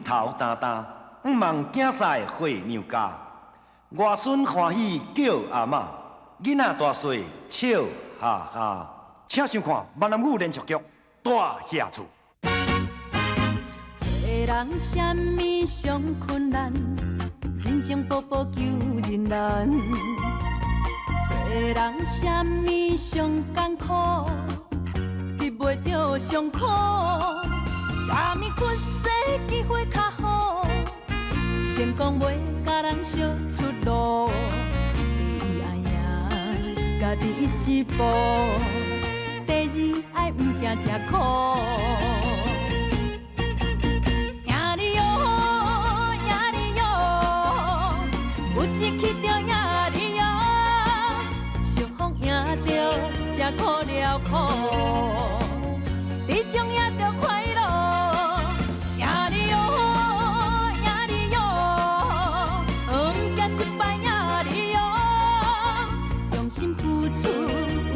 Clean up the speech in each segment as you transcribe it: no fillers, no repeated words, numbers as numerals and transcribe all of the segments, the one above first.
头担担，毋望囝婿回娘家。外孙欢喜叫阿嬷，囡仔大细笑哈哈。请收看闽南语连续剧《大下厝》。做人什么上困难，真情薄薄求人难。做人什么上艰苦，比袂着上苦。什么缺世机会较好，成功袂甲人相出路。第一爱赢家己一步，第二爱毋惊吃苦。赢你哟，赢你哟，有志气着赢你哟，相逢赢着才苦了苦，你种也着快乐。赢你哟，赢你哟，毋惊失败赢你哟，用心付出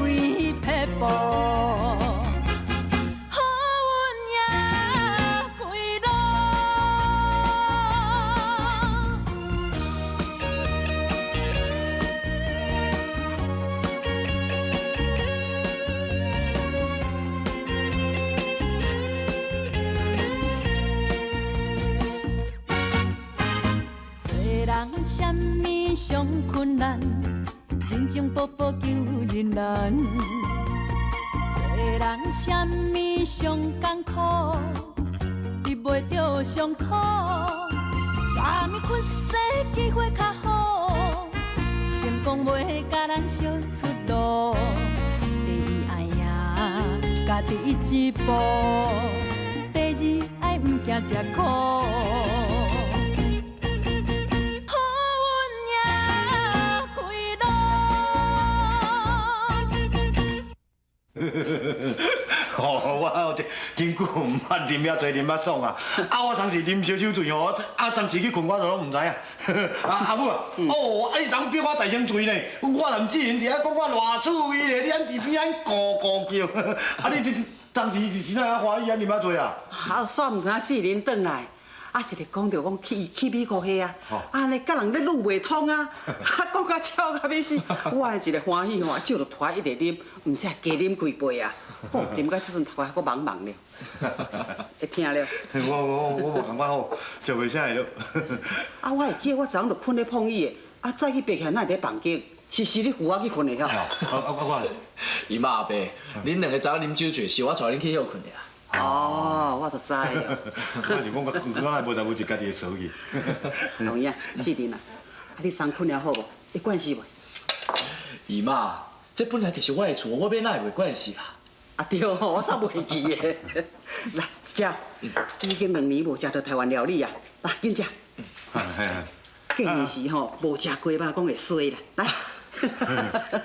为撇步。什么上困难，人情薄薄求人难。做人什么上艰苦，比袂着上苦。什么缺世机会较好，成功袂甲人相出路。第一爱赢家己一步，第二爱毋惊吃苦。哦，我真久毋捌啉遐多啉遐爽啊！我当时啉烧酒醉吼，当时去困，我拢唔知影。阿母啊，哦，你昨叫我大声醉呢，我若毋志因伫遐讲我偌趣味咧，你安伫边安咕咕叫，你当时是哪样欢喜安啉遐多啊？煞毋知影志林转来。一个讲着讲去美国去啊，尼甲人咧愈袂通啊，讲甲笑到要死。我的一个欢喜吼，酒就拖一直啉，毋则加啉几杯啊。哦，啉到即阵头壳还阁茫茫了，会听了。我无感觉好，就袂啥个咯。我会记得我昨昏就困咧碰椅的，早起爬起来哪会咧房间？是你扶我去困的遐。我姨妈阿伯，恁两个昨昏啉酒醉，是我带恁去休困的啊。哦，我就知了。我是讲我来无在乎一家己的手艺。同意啊，志玲啊，你昨困了好无？会惯势无？姨妈，这本来就是我的厝，我要哪会袂惯势啊？啊对哦，我煞袂记的。来，食，已经2年无食到台湾料理啊，来紧食。过年时吼，无食鸡肉讲会衰啦，来。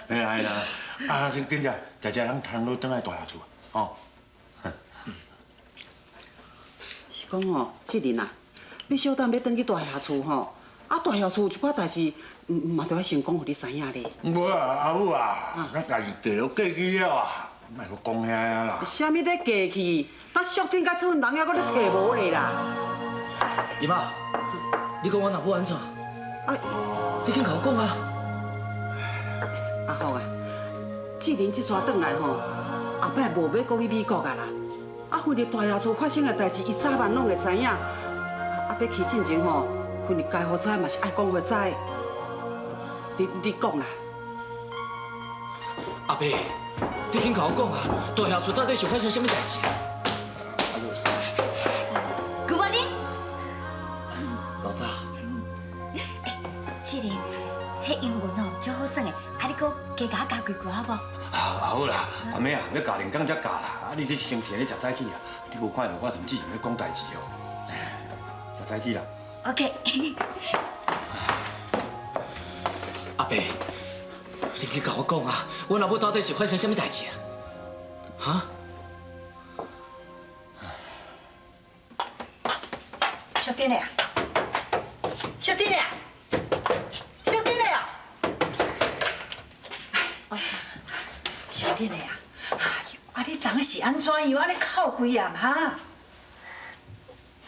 哎啦，紧食，食咱通路转来大下厝哦。是讲吼，志玲啊，你小等要转去大下厝吼，大下厝有一寡代志，嘛都要先讲互你知影咧。无啊，阿母啊，咱家己地都过去了啊，莫阁讲遐啦。啥物咧过去？咱宿顶甲主人人还阁咧找无咧啦。姨妈，你讲我若要安怎？你紧甲我讲啊！阿福啊，志玲这撮转来吼，后摆无要讲去美国啊啦。份日大下厝发生的代志，伊早晚拢会知影。要去进前吼，份日该好知嘛是爱讲互知。你讲啦。阿伯，你紧甲我讲啊！大下厝到底是发生什么代志啊？古巴林，老早。志玲，迄英文哦，足好耍的，你搁加甲我教几句好无？好啦，阿妹啊，要教练讲才教啦。你这星期咧食早起啊？你无看到我同志前咧讲代志哦。食早起啦。OK。阿伯，你去甲我讲啊！我老母到底是发生什么代志啊？哈？小丁嘞啊！小丁嘞啊！小丁嘞啊！小丁嘞啊！你昨是安怎样？安尼哭规暗哈？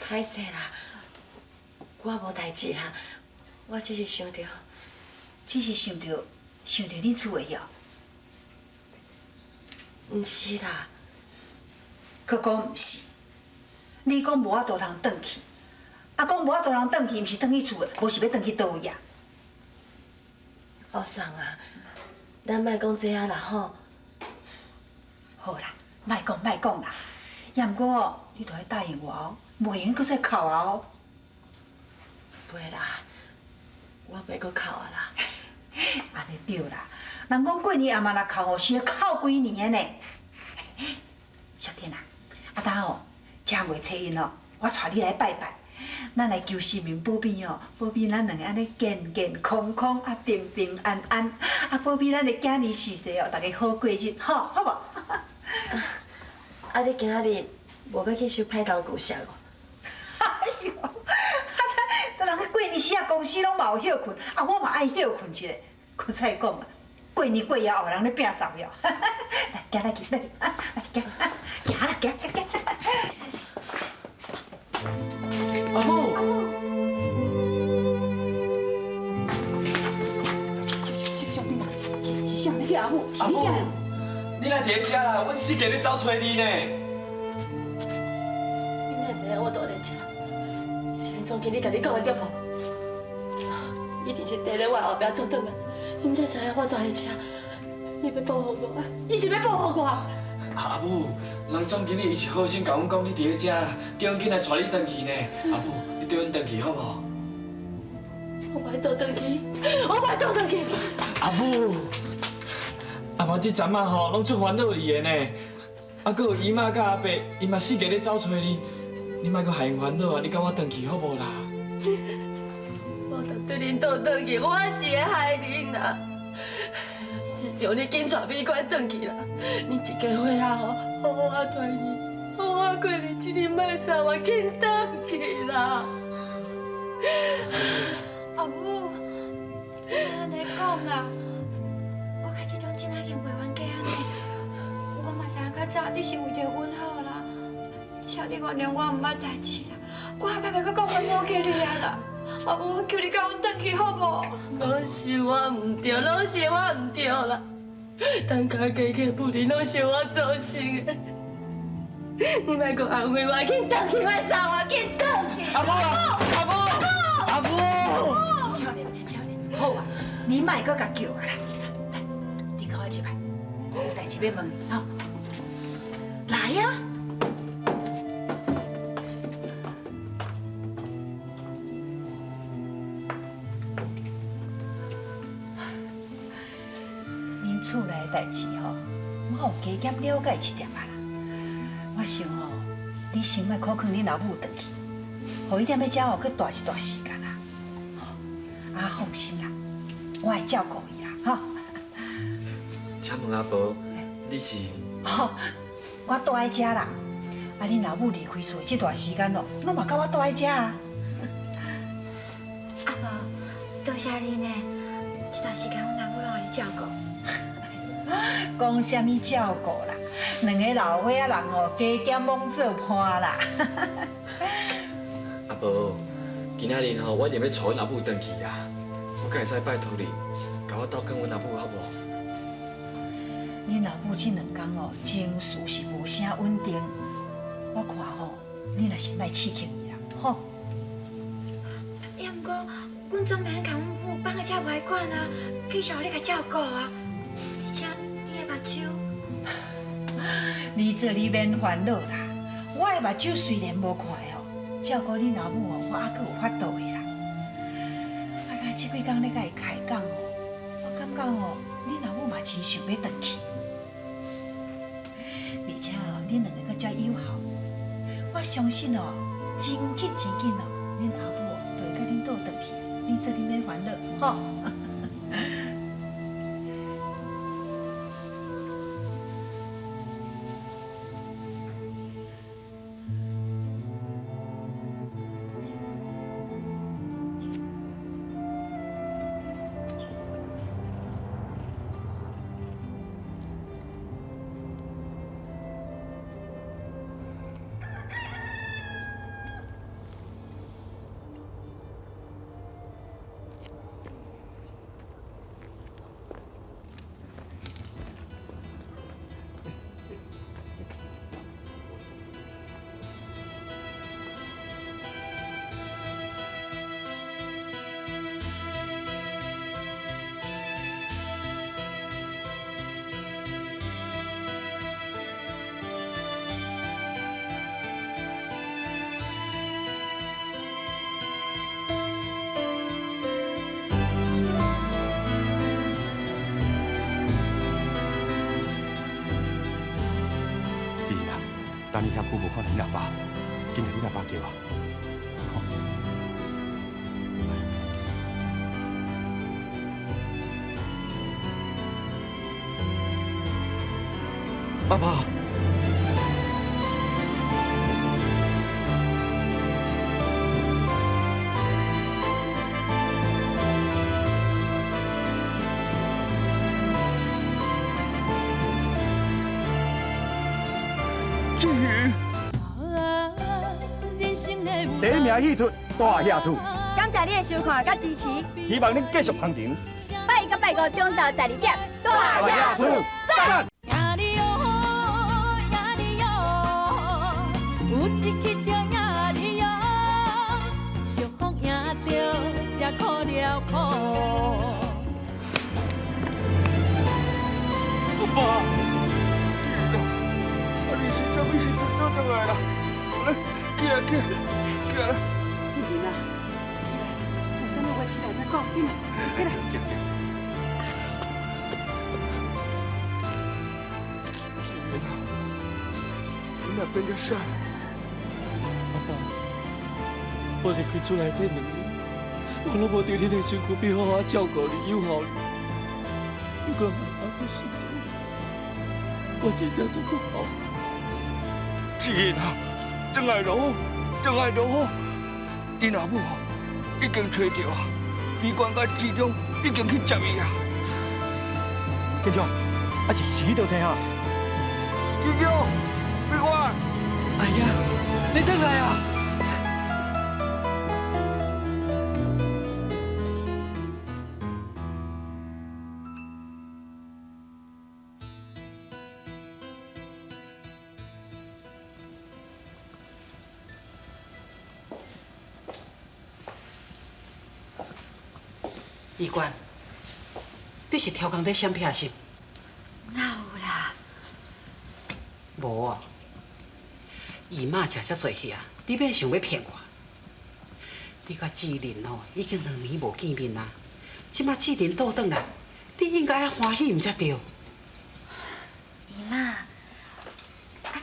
歹势啦，我无代志啊，我只是想着，想着你厝的遐。毋是啦，佮讲毋是，你讲无法度通转去，讲无法度通转去，毋是转去厝的，无是要转去倒位啊？后生啊，咱莫讲这啊啦吼。好啦，莫讲啦。也毋过哦，你著要答应我哦，袂用搁再哭啊哦。袂啦，我袂搁哭啊啦。安尼对啦，人讲过年阿妈若哭哦，是要哭几年的呢？小天啊，等哦，正月初一哦，我带你来拜拜，咱来求神明保庇哦，保庇咱两个安尼健健康康啊，平平安安，啊，保庇咱的囝儿逝世哦，大家好过日，好无？啊，你今仔日无要去收派工旧席哦？哎呦，人个过年时啊，公司拢嘛有休困，啊，我嘛爱休困一下。搁再讲啊，过年过夜后人咧拼送了。来，行来去，来，行啦，行。阿母，小丁啊，是啥那个阿母？是你囝？你来伫遮啦，阮四家咧走找你呢。你哪知影我住在遮？是恁总经理甲你讲的对无？一定是伫咧我后壁转转来，你才知影我住在遮。伊要保护我，伊是要保护我。阿母，人总经理伊是好心甲阮讲你伫咧遮啦，叫阮紧来带你转去呢。阿母，你带阮转去好无？我袂倒转去，我袂倒转去。阿母，阿妈这阵啊吼，拢足烦恼你的呢。啊，搁有姨妈甲阿伯，伊嘛四个咧走找你，你莫搁害因烦恼啊！你甲我转去好无啦？我若对恁倒转去，我是会害恁啦。是叫你紧带美管转去啦。恁一家伙啊吼，好好啊转去，好好过日子，恁莫吵我紧转去啦。阿母，你安尼讲啦，我较这种即摆已经袂冤家安尼，我嘛知影较早你是为着阮好啦，请你原谅我毋捌代志啦，我下摆袂搁讲冤枉给你啊啦，阿母，我求你甲阮转去好无？拢是我唔对，拢是我唔对啦。当家家家不离，拢是我造成的。你莫搁安慰我，紧转去，莫吵我，紧转去。阿母啊！阿母！阿母！少年，好啊，你莫搁甲叫我啦，来，你跟我一摆，我有代志要问你，吼。来呀！恁厝内的代志吼，我有加减了解一点啊啦。我想吼，你先莫考劝恁阿母转去，互伊踮咧遮吼，去大一段时间啦。啊，放心啦，我会照顾伊啦，吼。请问阿婆，你是？吼，我住在遮啦。啊，恁阿母离开厝这段时间咯，拢嘛甲我住在遮啊。阿婆，多谢你呢，这段时间阮阿母拢互你照顾。讲什么照顾啦？两个老伙仔人哦，加减忙做伴啦。阿婆，今仔日吼，我一定要带阮阿母转去啦。我敢会使拜托你，甲我斗跟阮阿母好无？恁阿母这两天哦，情绪是无啥稳定。我看吼，你若是莫刺激伊啦，吼。也毋过，阮总免甲阮母放在遮袂管啊，继续互你甲照顾啊。而且你的目睭，你做你免烦恼啦，我的目睭虽然无看的吼，照顾恁阿母哦，我还阁有法度的啦。啊，这几天咧甲伊开讲哦，我感觉哦，恁阿母嘛真想要转去，而且哦，恁两个阁遮友好，我相信哦，真紧哦，恁阿母哦，就会甲恁倒转去，你做你免烦恼，吼。等你遐久无看到你阿爸，紧来你阿爸叫我。阿爸。志宇，第一名戏出大野厝，感谢你的收看甲支持，希望你继续行情。拜一到拜五中昼12点，大野厝赞。呀哩哟，呀哩哟，有一刻着呀哩哟，俗风赢着才苦了苦。阿爸，你是什么时阵倒转来啦？来，起来，起来！志玲啊，有啥物话起来再讲，进来，起来。你若变咗傻，阿爸，我入去厝内底2年，我拢无伫你的身躯边好好照顾你、友好你。如果阿爸不是我真正做不好。志毅啊，真爱老，你阿母已经找到啊，美观甲志忠已经去接伊啊。建忠，是去倒车哈？志忠，美观。哎呀，你回来啊！医官，你是超工在闪骗是？哪有啦？无啊，姨妈食遮济去啊，你要想要骗我？你甲志玲哦，已经2年无见面啦，即马志玲倒转来，你应该爱欢喜毋才对。姨妈，啊，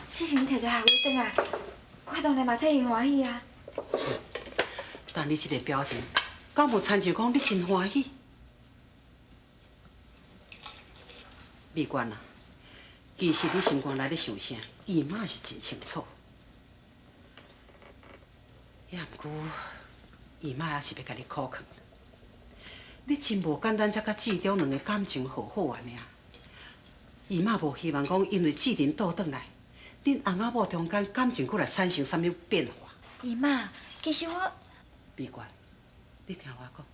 志玲摕到学位转来，我当然嘛替伊欢喜啊。但你这个表情，敢无亲像讲你真欢喜？美娟啊，其实你心肝内咧想啥，姨妈是真清楚。也毋过，姨妈也是要甲你苦劝。你真无简单，才甲志忠2个感情好好安尼啊。姨妈无希望讲因为志玲倒转来，恁翁仔某中间感情佫来产生啥物变化。姨妈，其实我美娟，你听我讲，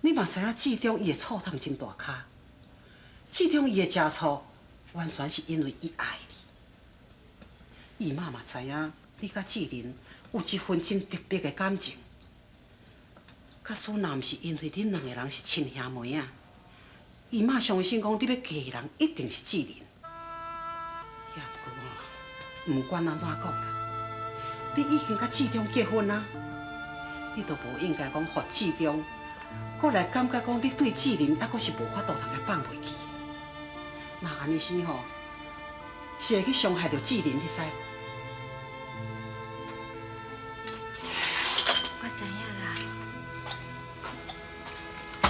你嘛知影志忠伊的醋桶真大卡，志忠伊的吃醋，完全是因为伊爱你。姨妈嘛知影，你甲志玲有一份真特别的感情。假使若毋是因为恁2个人是亲兄妹啊，姨妈相信讲你要嫁的人一定是志玲。也毋过哦，毋管安怎讲啦，你已经甲志忠结婚啊。你都无应该讲，互志忠，搁来感觉讲你对志玲还阁是无法度通来放袂记。那安尼生吼，是会去伤害到志玲，你知？我知影啦，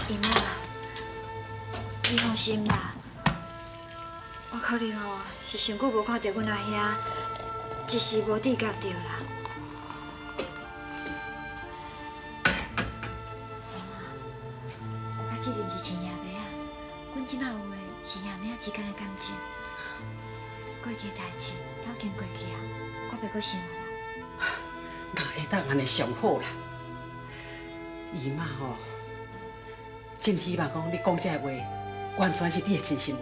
姨妈，你放心啦，我可能哦是上久无看到阮阿兄，一时无知觉到啦。志玲是亲爷妹啊，阮即摆有诶是爷妹之间诶感情。过去诶代志已经过去啊，我袂阁想啦。那会当安尼上好啦。姨妈吼，真希望讲你讲这话，完全是你的真心话。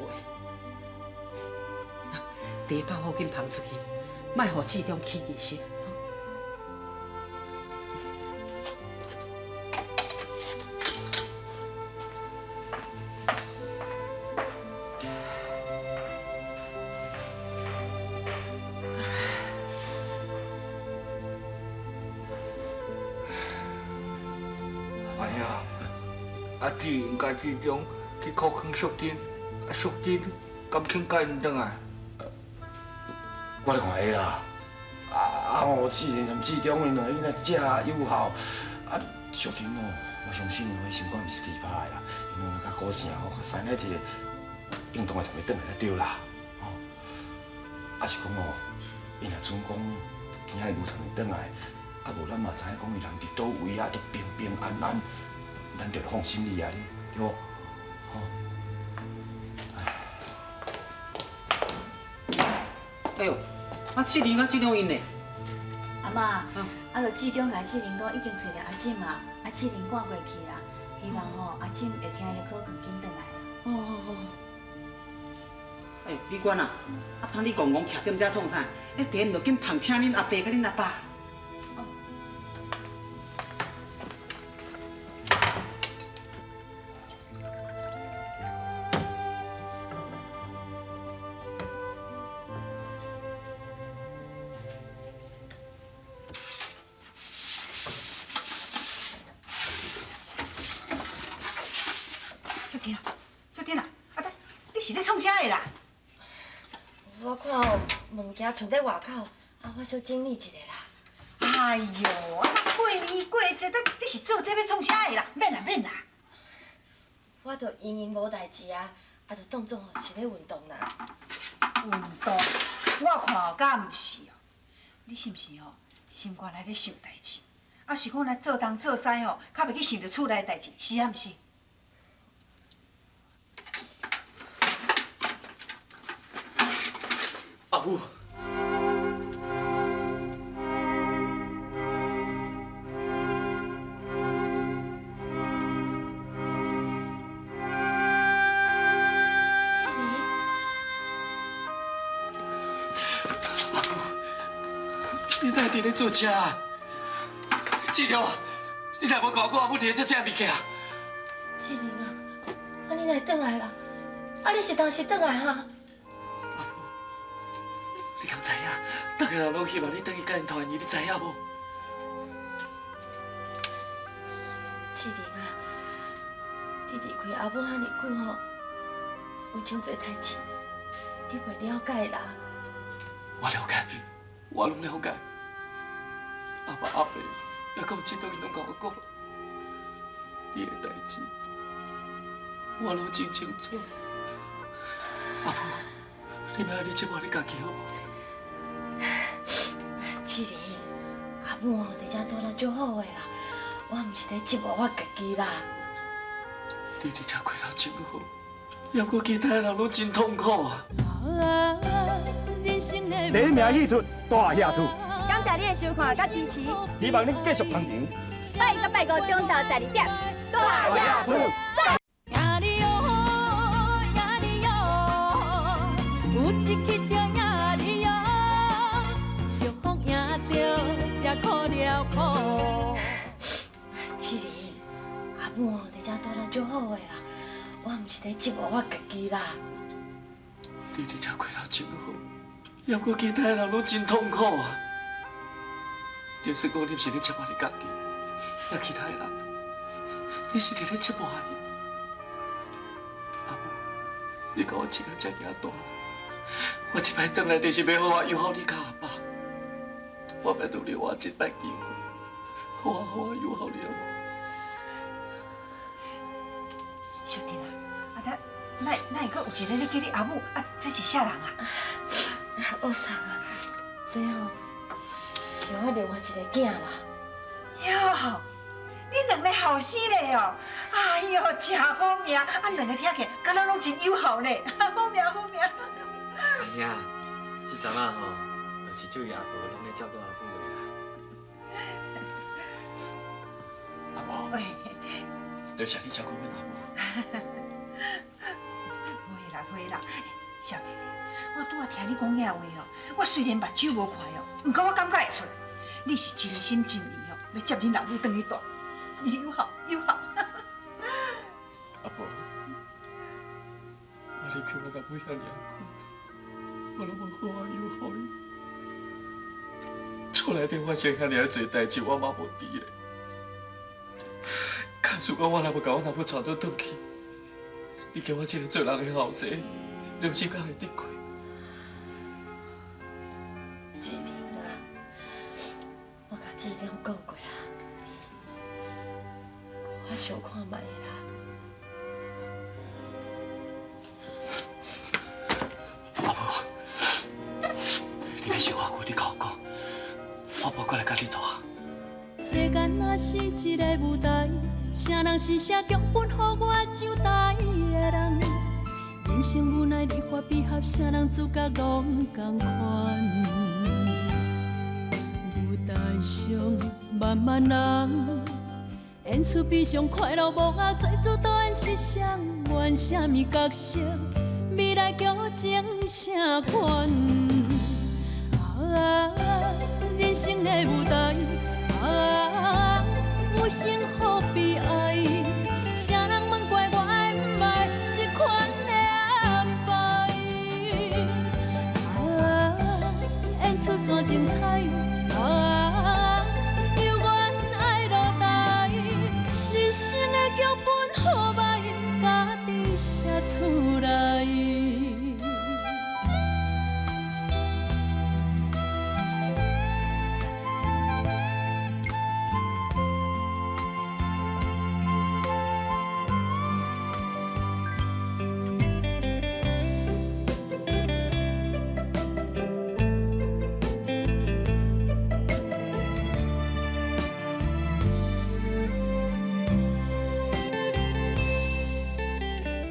茶包好紧捧出去，莫互志忠起疑心。哎呀，阿志应该志忠去靠劝淑珍，淑珍感情改唔转来。我咧看下啦。4年参志中因两个囡仔正友好，小婷我相信伊心肝毋是低拍的啦，因为较古正较善了一个运动的才要转来才对啦。是讲伊若准讲今仔日无参会转来，无咱嘛知影讲伊人伫倒位都平平安安，咱就放心哩啊，对无？哎呦，志玲因呢？阿妈，就志中甲志玲讲已经找着阿静啊，志玲赶过去啦，希望阿静会听伊考卷紧转来啦。哎，李官啊，通你戆戆徛踮遮创啥？第唔着紧旁请恁阿伯甲恁阿爸。小婷啊，你是咧创啥的啦？我看物件囤在外口，我小整理一下啦。哎呦，过年过节的，你是做这要创啥的啦？免啦。我着因无代志啊，就当作是咧运动啦。运动，我看敢毋是哦。你是毋是心肝内咧想代志？是讲来做东做西较袂去想着厝内代志，是啊毋是？阿母，你哪伫咧做车啊？志良，你哪无讲我阿母伫咧做这物件？志玲啊，你哪会转来啦？你是当时转来哈？你敢知影？大家人拢希望你等于甲因团圆，你知影无？志玲啊，你离开阿母遐尼久有真侪代志，你袂了解啦。我了解，我拢了解。阿爸阿伯也讲这都伊拢甲我讲，你的代志我拢真清楚。阿母，你莫你折磨你家己好无？志玲，阿母伫遮住了足好个啦，我毋是咧折磨我家己啦。你伫遮过了真好，也过其他人拢真痛苦啊。第一名演出大野厝，感谢你的收看甲支持，希望你继续捧场。拜一到拜五中昼12点，大野厝。呀哩哟，呀哩哟，有一曲着呀哩哟，俗风赢着才苦了苦。志玲，阿母伫遮住了足好个啦，我毋是咧折磨我家己啦。你伫遮过了真好，也过其他人拢真痛苦啊。就算讲你是咧折磨你家己，那其他人，你是伫咧折磨伊。阿母，你甲我饲到遮尔大，我一摆转来就是要好友好你甲阿爸。我要努力换一摆机会，好友好你好无？小婷啊，哪会阁有一个咧叫你阿母这是啥人啊？二嫂啊，这是我另外一个囝啦。哟，你两个后生嘞哦！哎呦，真好命！两个听起来敢若拢真友好嘞，好命好命。阿兄，这阵啊就是舅爷阿婆拢咧照顾阿母的啦。阿母，喂，多谢你照顾阮阿母。会啦，小婷，我拄仔听你讲遐话我虽然目睭无看不过我感觉会出来，你是真心真意要接恁老母回去住，友好友好。阿婆，我离开我阿母遐尔久，我拢无好友好伊。厝内顶发生遐尔侪代志，我嘛无知的。假使讲我若要甲我阿母带倒转去，你叫我这个做人的后生，良心敢会得过？志玲啊，我甲志玲讲过啊，我想看卖啦。阿母，你要是外国，你甲我讲，我无过来甲你赌啊。世间若是一个舞台，啥人是写剧本，予我上台的人？人生无奈，离合悲合，啥人主角拢同款。舞台上万万人，演出悲伤快乐无啊，最主导演是谁？演啥物角色？未来剧情啥款？人生的舞台。有幸福悲哀，啥人问怪我的不爱这款的安排？演出怎精彩？有缘爱落台，人生的剧本好歹，家己写出来。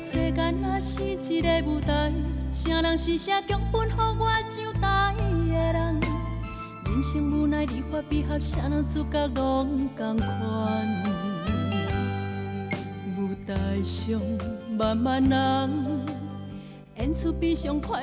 世间若是一个舞台，啥人是写剧本，予我上台的人？人生无奈，离合悲合，啥人主角拢同款。舞台上万万人，演出悲伤快乐。